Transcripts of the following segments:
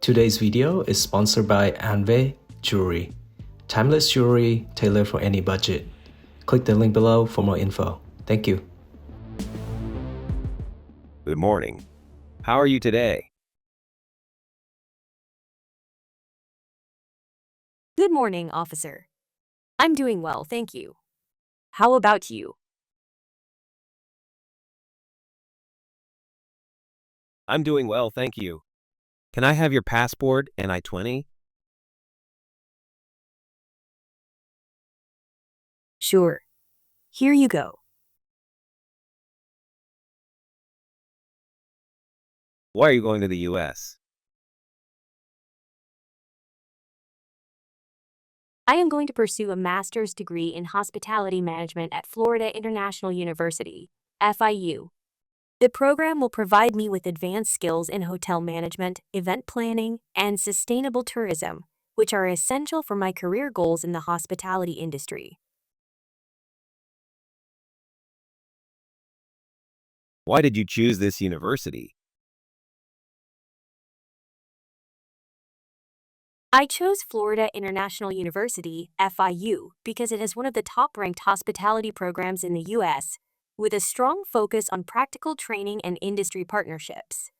Today's video is sponsored by Anve Jewelry. Timeless jewelry tailored for any budget. Click the link below for more info. Thank you. Good morning. How are you today? Good morning, officer. I'm doing well, thank you. How about you? I'm doing well, thank you. Can I have your passport and I-20? Sure. Here you go. Why are you going to the US? I am going to pursue a master's degree in hospitality management at Florida International University, FIU. The program will provide me with advanced skills in hotel management, event planning, and sustainable tourism, which are essential for my career goals in the hospitality industry. Why did you choose this university? I chose Florida International University, FIU, because it is one of the top-ranked hospitality programs in the U.S., with a strong focus on practical training and industry partnerships.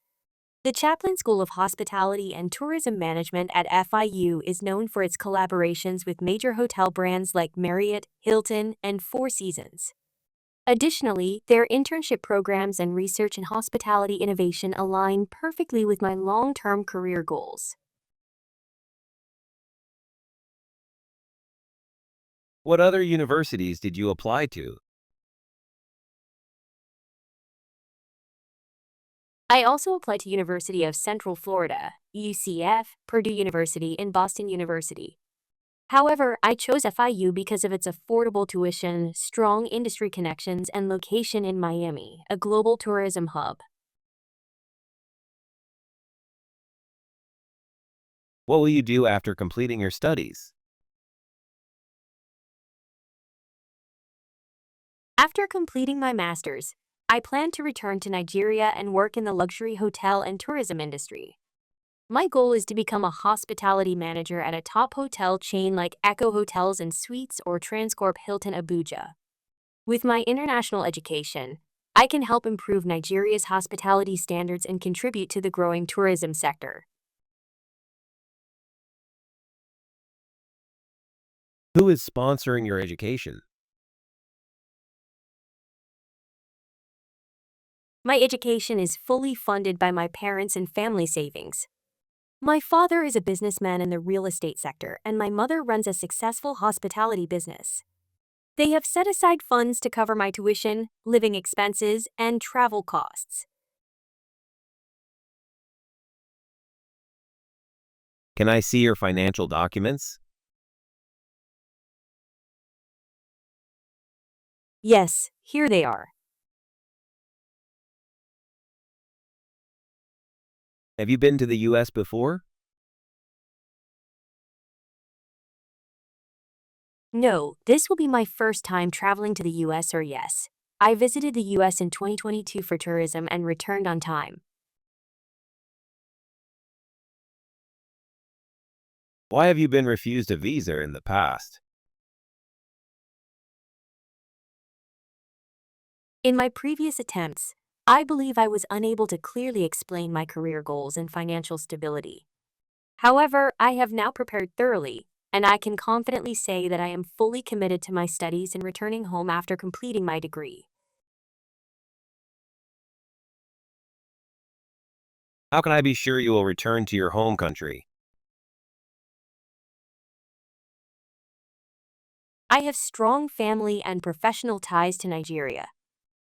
The Chaplin School of Hospitality and Tourism Management at FIU is known for its collaborations with major hotel brands like Marriott, Hilton, and Four Seasons. Additionally, their internship programs and research in hospitality innovation align perfectly with my long-term career goals. What other universities did you apply to? I also applied to University of Central Florida, UCF, Purdue University, and Boston University. However, I chose FIU because of its affordable tuition, strong industry connections, and location in Miami, a global tourism hub. What will you do after completing your studies? After completing my master's, I plan to return to Nigeria and work in the luxury hotel and tourism industry. My goal is to become a hospitality manager at a top hotel chain like Echo Hotels and Suites or Transcorp Hilton Abuja. With my international education, I can help improve Nigeria's hospitality standards and contribute to the growing tourism sector. Who is sponsoring your education? My education is fully funded by my parents and family savings. My father is a businessman in the real estate sector, and my mother runs a successful hospitality business. They have set aside funds to cover my tuition, living expenses, and travel costs. Can I see your financial documents? Yes, here they are. Have you been to the US before? No, this will be my first time traveling to the US or yes. I visited the US in 2022 for tourism and returned on time. Why have you been refused a visa in the past? In my previous attempts, I believe I was unable to clearly explain my career goals and financial stability. However, I have now prepared thoroughly, and I can confidently say that I am fully committed to my studies and returning home after completing my degree. How can I be sure you will return to your home country? I have strong family and professional ties to Nigeria.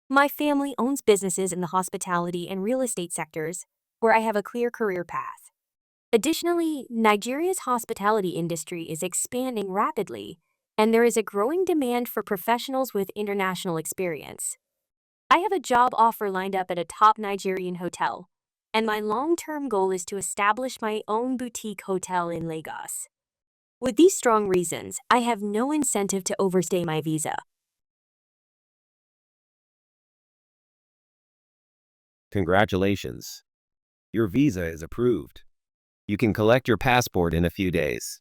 My family owns businesses in the hospitality and real estate sectors, where I have a clear career path. Additionally, Nigeria's hospitality industry is expanding rapidly, and there is a growing demand for professionals with international experience. I have a job offer lined up at a top Nigerian hotel, and my long-term goal is to establish my own boutique hotel in Lagos. With these strong reasons, I have no incentive to overstay my visa. Congratulations. Your visa is approved. You can collect your passport in a few days.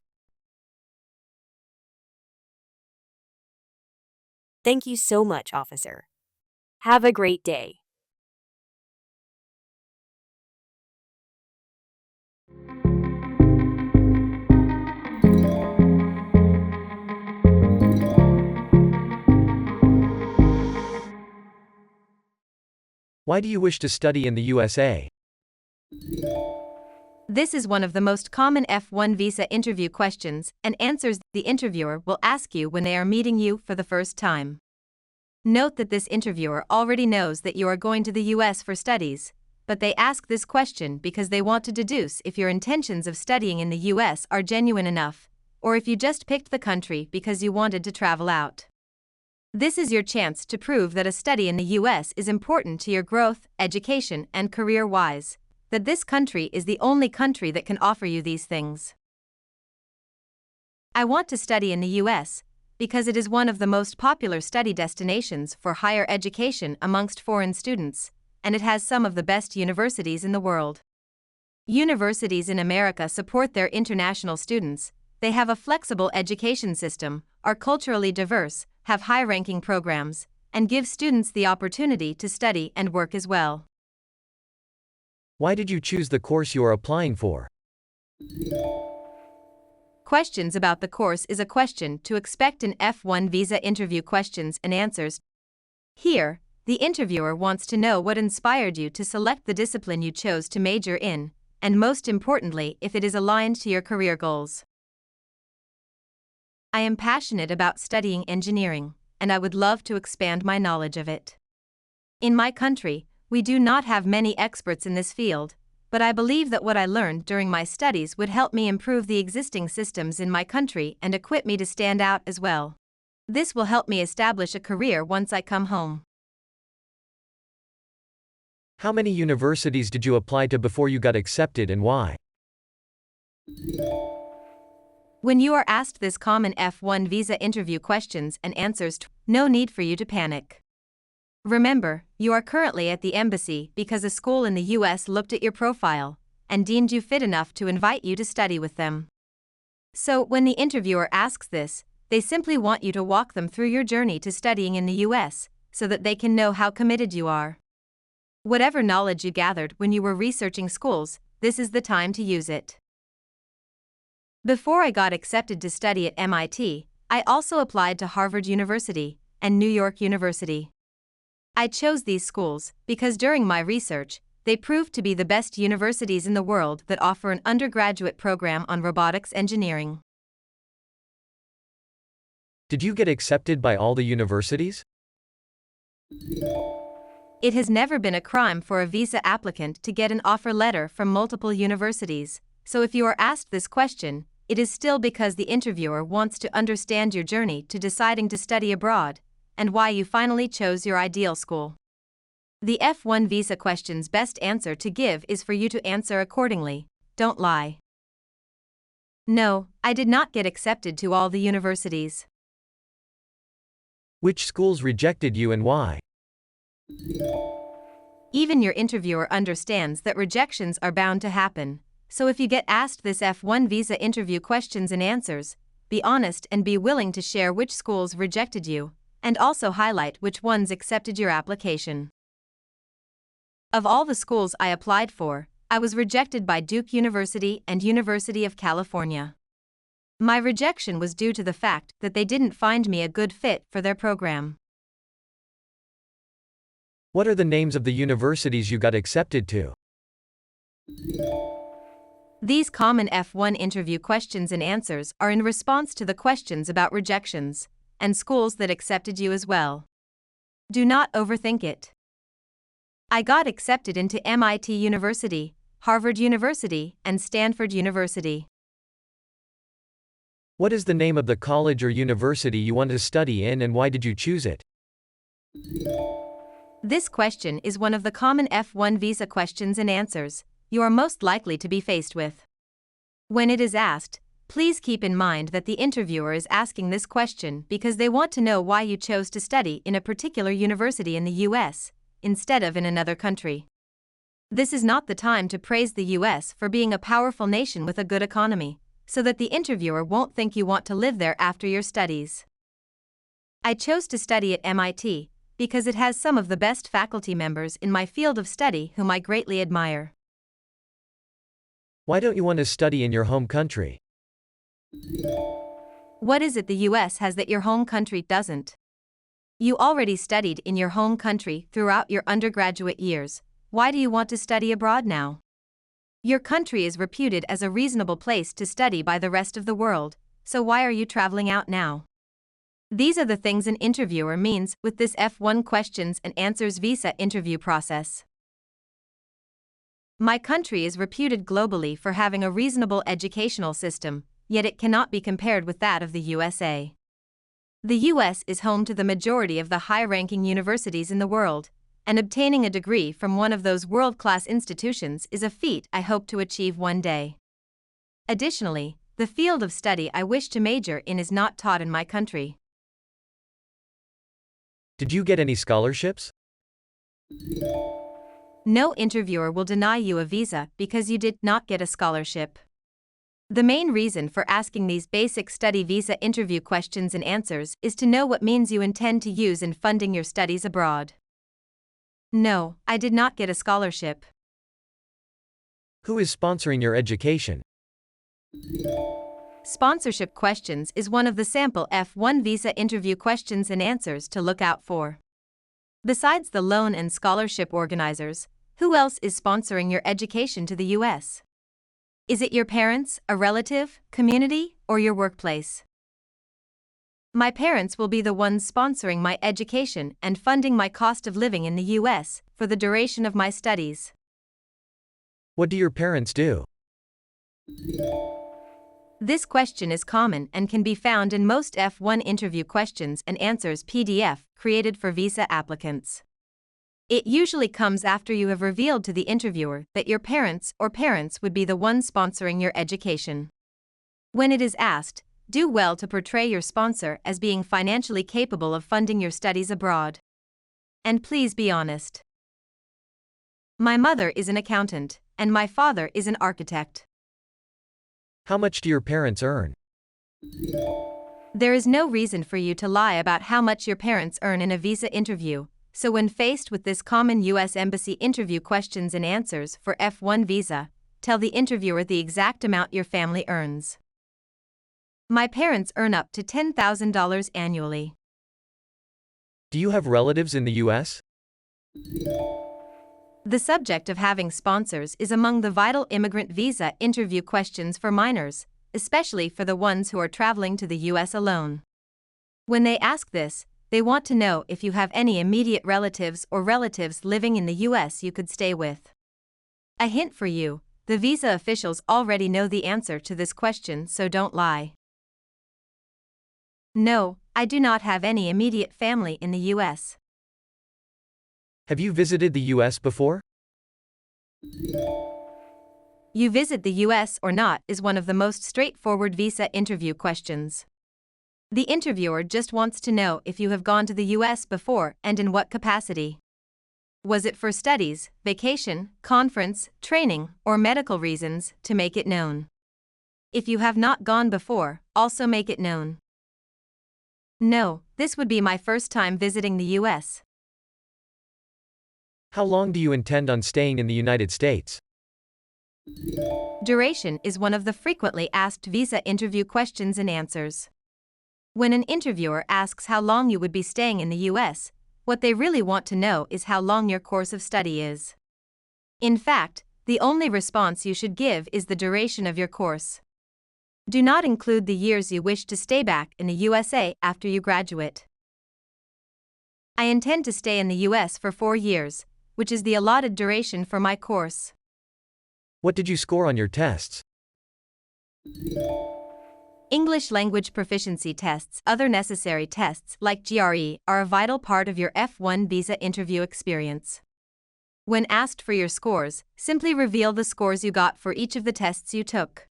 Thank you so much, officer. Have a great day. Why do you wish to study in the USA? This is one of the most common F1 visa interview questions and answers the interviewer will ask you when they are meeting you for the first time. Note that this interviewer already knows that you are going to the US for studies, but they ask this question because they want to deduce if your intentions of studying in the US are genuine enough, or if you just picked the country because you wanted to travel out. This is your chance to prove that a study in the US is important to your growth, education, and career-wise, that this country is the only country that can offer you these things. I want to study in the US because it is one of the most popular study destinations for higher education amongst foreign students, and it has some of the best universities in the world. Universities in America support their international students, they have a flexible education system, are culturally diverse, have high-ranking programs, and give students the opportunity to study and work as well. Why did you choose the course you are applying for? Questions about the course is a question to expect in F1 visa interview questions and answers. Here, the interviewer wants to know what inspired you to select the discipline you chose to major in, and most importantly, if it is aligned to your career goals. I am passionate about studying engineering, and I would love to expand my knowledge of it. In my country, we do not have many experts in this field, but I believe that what I learned during my studies would help me improve the existing systems in my country and equip me to stand out as well. This will help me establish a career once I come home. How many universities did you apply to before you got accepted and why? When you are asked this common F1 visa interview questions and answers, no need for you to panic. Remember, you are currently at the embassy because a school in the US looked at your profile and deemed you fit enough to invite you to study with them. So, when the interviewer asks this, they simply want you to walk them through your journey to studying in the US so that they can know how committed you are. Whatever knowledge you gathered when you were researching schools, this is the time to use it. Before I got accepted to study at MIT, I also applied to Harvard University and New York University. I chose these schools because during my research, they proved to be the best universities in the world that offer an undergraduate program on robotics engineering. Did you get accepted by all the universities? It has never been a crime for a visa applicant to get an offer letter from multiple universities, so if you are asked this question, it is still because the interviewer wants to understand your journey to deciding to study abroad, and why you finally chose your ideal school. The F1 visa question's best answer to give is for you to answer accordingly, don't lie. No, I did not get accepted to all the universities. Which schools rejected you and why? Even your interviewer understands that rejections are bound to happen, so if you get asked this F1 visa interview questions and answers, be honest and be willing to share which schools rejected you, and also highlight which ones accepted your application. Of all the schools I applied for, I was rejected by Duke University and University of California. My rejection was due to the fact that they didn't find me a good fit for their program. What are the names of the universities you got accepted to? These common F1 interview questions and answers are in response to the questions about rejections, and schools that accepted you as well. Do not overthink it. I got accepted into MIT University, Harvard University, and Stanford University. What is the name of the college or university you want to study in and why did you choose it? This question is one of the common F1 visa questions and answers you are most likely to be faced with. When it is asked, please keep in mind that the interviewer is asking this question because they want to know why you chose to study in a particular university in the US, instead of in another country. This is not the time to praise the US for being a powerful nation with a good economy, so that the interviewer won't think you want to live there after your studies. I chose to study at MIT because it has some of the best faculty members in my field of study whom I greatly admire. Why don't you want to study in your home country? What is it the US has that your home country doesn't? You already studied in your home country throughout your undergraduate years. Why do you want to study abroad now? Your country is reputed as a reasonable place to study by the rest of the world, so why are you traveling out now? These are the things an interviewer means with this F1 questions and answers visa interview process. My country is reputed globally for having a reasonable educational system, yet it cannot be compared with that of the USA. The US is home to the majority of the high-ranking universities in the world, and obtaining a degree from one of those world-class institutions is a feat I hope to achieve one day. Additionally, the field of study I wish to major in is not taught in my country. Did you get any scholarships? No interviewer will deny you a visa because you did not get a scholarship. The main reason for asking these basic study visa interview questions and answers is to know what means you intend to use in funding your studies abroad. No, I did not get a scholarship. Who is sponsoring your education? Sponsorship questions is one of the sample F1 visa interview questions and answers to look out for. Besides the loan and scholarship organizers, who else is sponsoring your education to the US? Is it your parents, a relative, community, or your workplace? My parents will be the ones sponsoring my education and funding my cost of living in the US for the duration of my studies. What do your parents do? This question is common and can be found in most F1 interview questions and answers PDF created for visa applicants. It usually comes after you have revealed to the interviewer that your parents or parents would be the ones sponsoring your education. When it is asked, do well to portray your sponsor as being financially capable of funding your studies abroad. And please be honest. My mother is an accountant, and my father is an architect. How much do your parents earn? There is no reason for you to lie about how much your parents earn in a visa interview, so when faced with this common U.S. Embassy interview questions and answers for F1 visa, tell the interviewer the exact amount your family earns. My parents earn up to $10,000 annually. Do you have relatives in the US? The subject of having sponsors is among the vital immigrant visa interview questions for minors, especially for the ones who are traveling to the US alone. When they ask this, they want to know if you have any immediate relatives or relatives living in the US you could stay with. A hint for you, the visa officials already know the answer to this question, so don't lie. No, I do not have any immediate family in the US. Have you visited the US before? You visit the US or not is one of the most straightforward visa interview questions. The interviewer just wants to know if you have gone to the US before and in what capacity. Was it for studies, vacation, conference, training, or medical reasons, to make it known. If you have not gone before, also make it known. No, this would be my first time visiting the US. How long do you intend on staying in the United States? Duration is one of the frequently asked visa interview questions and answers. When an interviewer asks how long you would be staying in the US, what they really want to know is how long your course of study is. In fact, the only response you should give is the duration of your course. Do not include the years you wish to stay back in the USA after you graduate. I intend to stay in the US for 4 years, which is the allotted duration for my course. What did you score on your tests? English language proficiency tests, other necessary tests like GRE, are a vital part of your F1 visa interview experience. When asked for your scores, simply reveal the scores you got for each of the tests you took.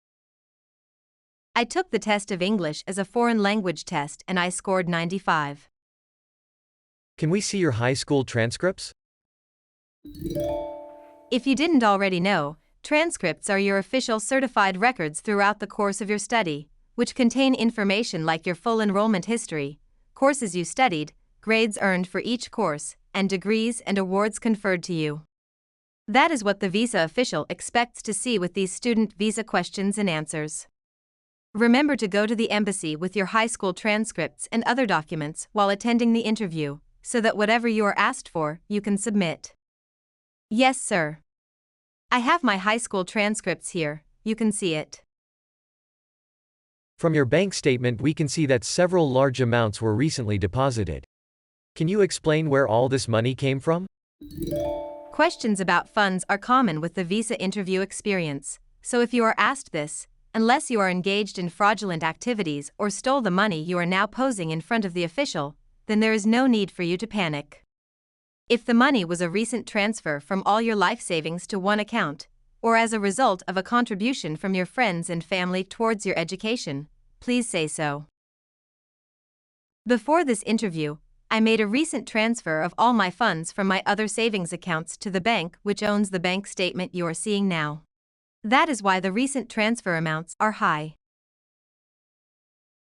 I took the test of English as a foreign language test and I scored 95. Can we see your high school transcripts? If you didn't already know, transcripts are your official certified records throughout the course of your study, which contain information like your full enrollment history, courses you studied, grades earned for each course, and degrees and awards conferred to you. That is what the visa official expects to see with these student visa questions and answers. Remember to go to the embassy with your high school transcripts and other documents while attending the interview, so that whatever you are asked for, you can submit. Yes, sir. I have my high school transcripts here, you can see it. From your bank statement, we can see that several large amounts were recently deposited. Can you explain where all this money came from? Questions about funds are common with the visa interview experience, so if you are asked this, unless you are engaged in fraudulent activities or stole the money you are now posing in front of the official, then there is no need for you to panic. If the money was a recent transfer from all your life savings to one account, or as a result of a contribution from your friends and family towards your education, please say so. Before this interview, I made a recent transfer of all my funds from my other savings accounts to the bank which owns the bank statement you are seeing now. That is why the recent transfer amounts are high.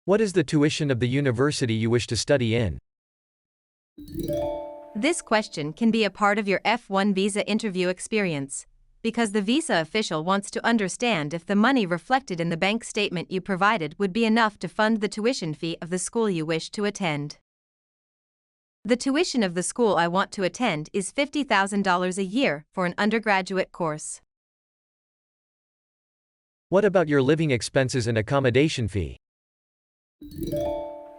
What is the tuition of the university you wish to study in? This question can be a part of your F1 visa interview experience, because the visa official wants to understand if the money reflected in the bank statement you provided would be enough to fund the tuition fee of the school you wish to attend. The tuition of the school I want to attend is $50,000 a year for an undergraduate course. What about your living expenses and accommodation fee?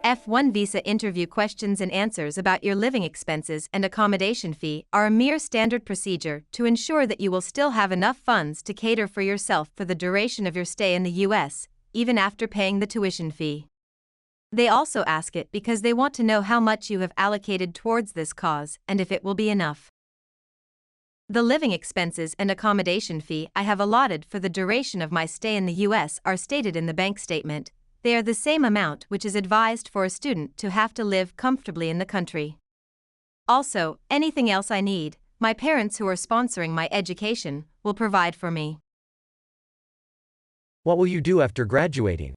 F1 visa interview questions and answers about your living expenses and accommodation fee are a mere standard procedure to ensure that you will still have enough funds to cater for yourself for the duration of your stay in the US, even after paying the tuition fee. They also ask it because they want to know how much you have allocated towards this cause and if it will be enough. The living expenses and accommodation fee I have allotted for the duration of my stay in the US are stated in the bank statement. They are the same amount which is advised for a student to have to live comfortably in the country. Also, anything else I need, my parents who are sponsoring my education will provide for me. What will you do after graduating?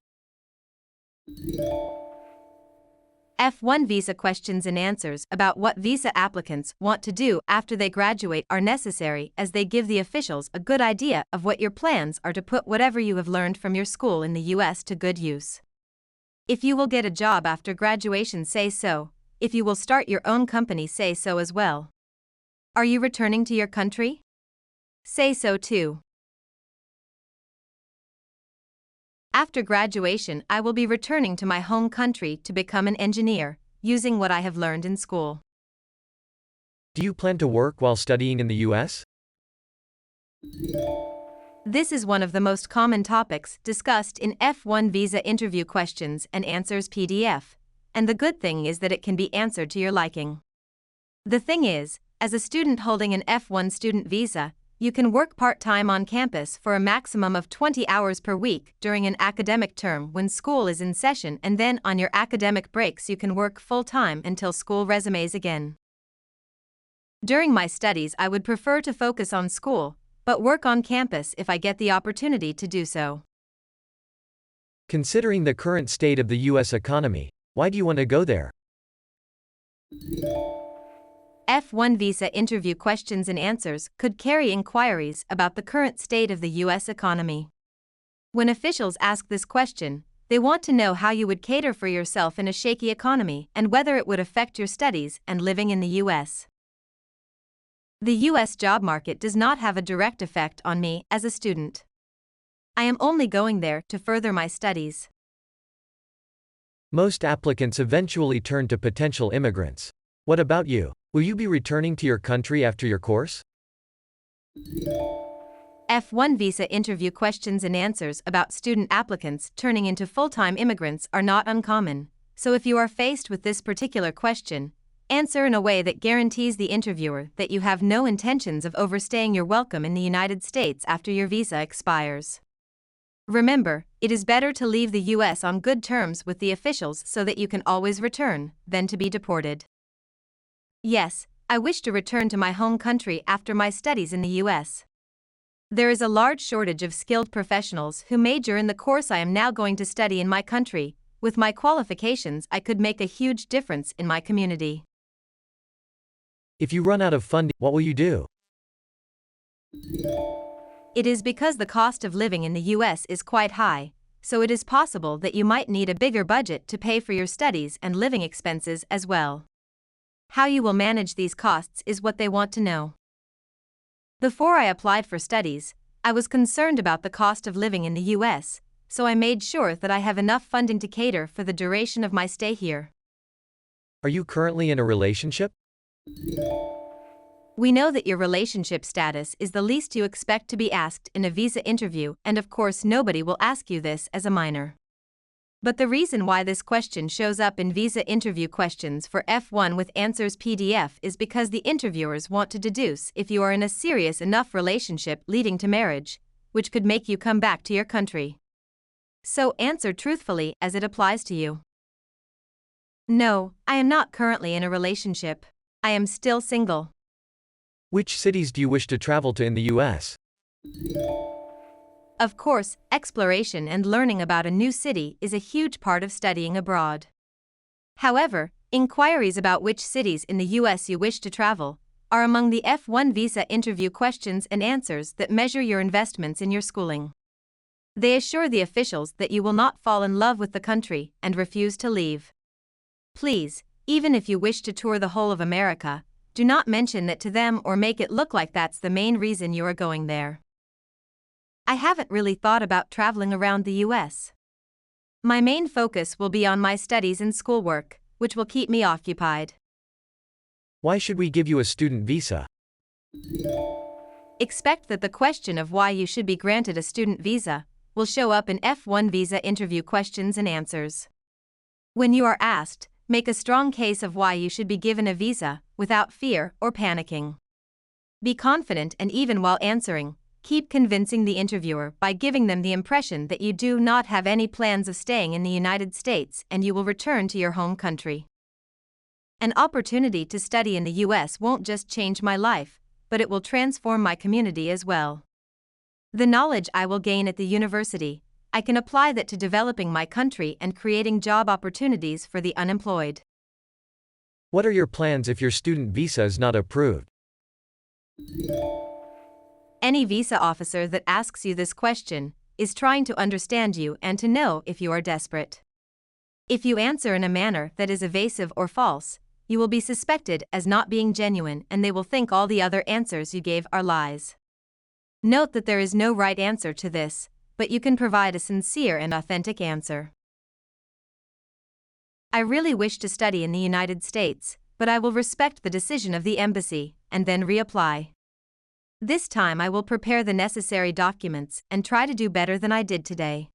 F1 visa questions and answers about what visa applicants want to do after they graduate are necessary as they give the officials a good idea of what your plans are to put whatever you have learned from your school in the US to good use. If you will get a job after graduation, say so. If you will start your own company, say so as well. Are you returning to your country? Say so too. After graduation, I will be returning to my home country to become an engineer, using what I have learned in school. Do you plan to work while studying in the US? This is one of the most common topics discussed in F1 visa interview questions and answers PDF, and the good thing is that it can be answered to your liking. The thing is, as a student holding an F1 student visa, you can work part-time on campus for a maximum of 20 hours per week during an academic term when school is in session, and then on your academic breaks you can work full-time until school resumes again. During my studies I would prefer to focus on school, but work on campus if I get the opportunity to do so. Considering the current state of the US economy, why do you want to go there? F1 visa interview questions and answers could carry inquiries about the current state of the US economy. When officials ask this question, they want to know how you would cater for yourself in a shaky economy and whether it would affect your studies and living in the US. The US job market does not have a direct effect on me as a student. I am only going there to further my studies. Most applicants eventually turn to potential immigrants. What about you? Will you be returning to your country after your course? F1 visa interview questions and answers about student applicants turning into full-time immigrants are not uncommon, so if you are faced with this particular question, answer in a way that guarantees the interviewer that you have no intentions of overstaying your welcome in the United States after your visa expires. Remember, it is better to leave the US on good terms with the officials so that you can always return than to be deported. Yes, I wish to return to my home country after my studies in the US. There is a large shortage of skilled professionals who major in the course I am now going to study in my country. With my qualifications, I could make a huge difference in my community. If you run out of funding, what will you do? It is because the cost of living in the US is quite high, so it is possible that you might need a bigger budget to pay for your studies and living expenses as well. How you will manage these costs is what they want to know. Before I applied for studies, I was concerned about the cost of living in the US, so I made sure that I have enough funding to cater for the duration of my stay here. Are you currently in a relationship? We know that your relationship status is the least you expect to be asked in a visa interview, and of course nobody will ask you this as a minor. But the reason why this question shows up in visa interview questions for F1 with answers PDF is because the interviewers want to deduce if you are in a serious enough relationship leading to marriage, which could make you come back to your country. So answer truthfully as it applies to you. No, I am not currently in a relationship. I am still single. Which cities do you wish to travel to in the US? Of course, exploration and learning about a new city is a huge part of studying abroad. However, inquiries about which cities in the US you wish to travel are among the F1 visa interview questions and answers that measure your investments in your schooling. They assure the officials that you will not fall in love with the country and refuse to leave. Please, even if you wish to tour the whole of America, do not mention that to them or make it look like that's the main reason you are going there. I haven't really thought about traveling around the US. My main focus will be on my studies and schoolwork, which will keep me occupied. Why should we give you a student visa? Expect that the question of why you should be granted a student visa will show up in F1 visa interview questions and answers. When you are asked, make a strong case of why you should be given a visa, without fear or panicking. Be confident, and even while answering, keep convincing the interviewer by giving them the impression that you do not have any plans of staying in the United States and you will return to your home country. An opportunity to study in the US won't just change my life, but it will transform my community as well. The knowledge I will gain at the university, I can apply that to developing my country and creating job opportunities for the unemployed. What are your plans if your student visa is not approved? Any visa officer that asks you this question is trying to understand you and to know if you are desperate. If you answer in a manner that is evasive or false, you will be suspected as not being genuine and they will think all the other answers you gave are lies. Note that there is no right answer to this, but you can provide a sincere and authentic answer. I really wish to study in the United States, but I will respect the decision of the embassy and then reapply. This time I will prepare the necessary documents and try to do better than I did today.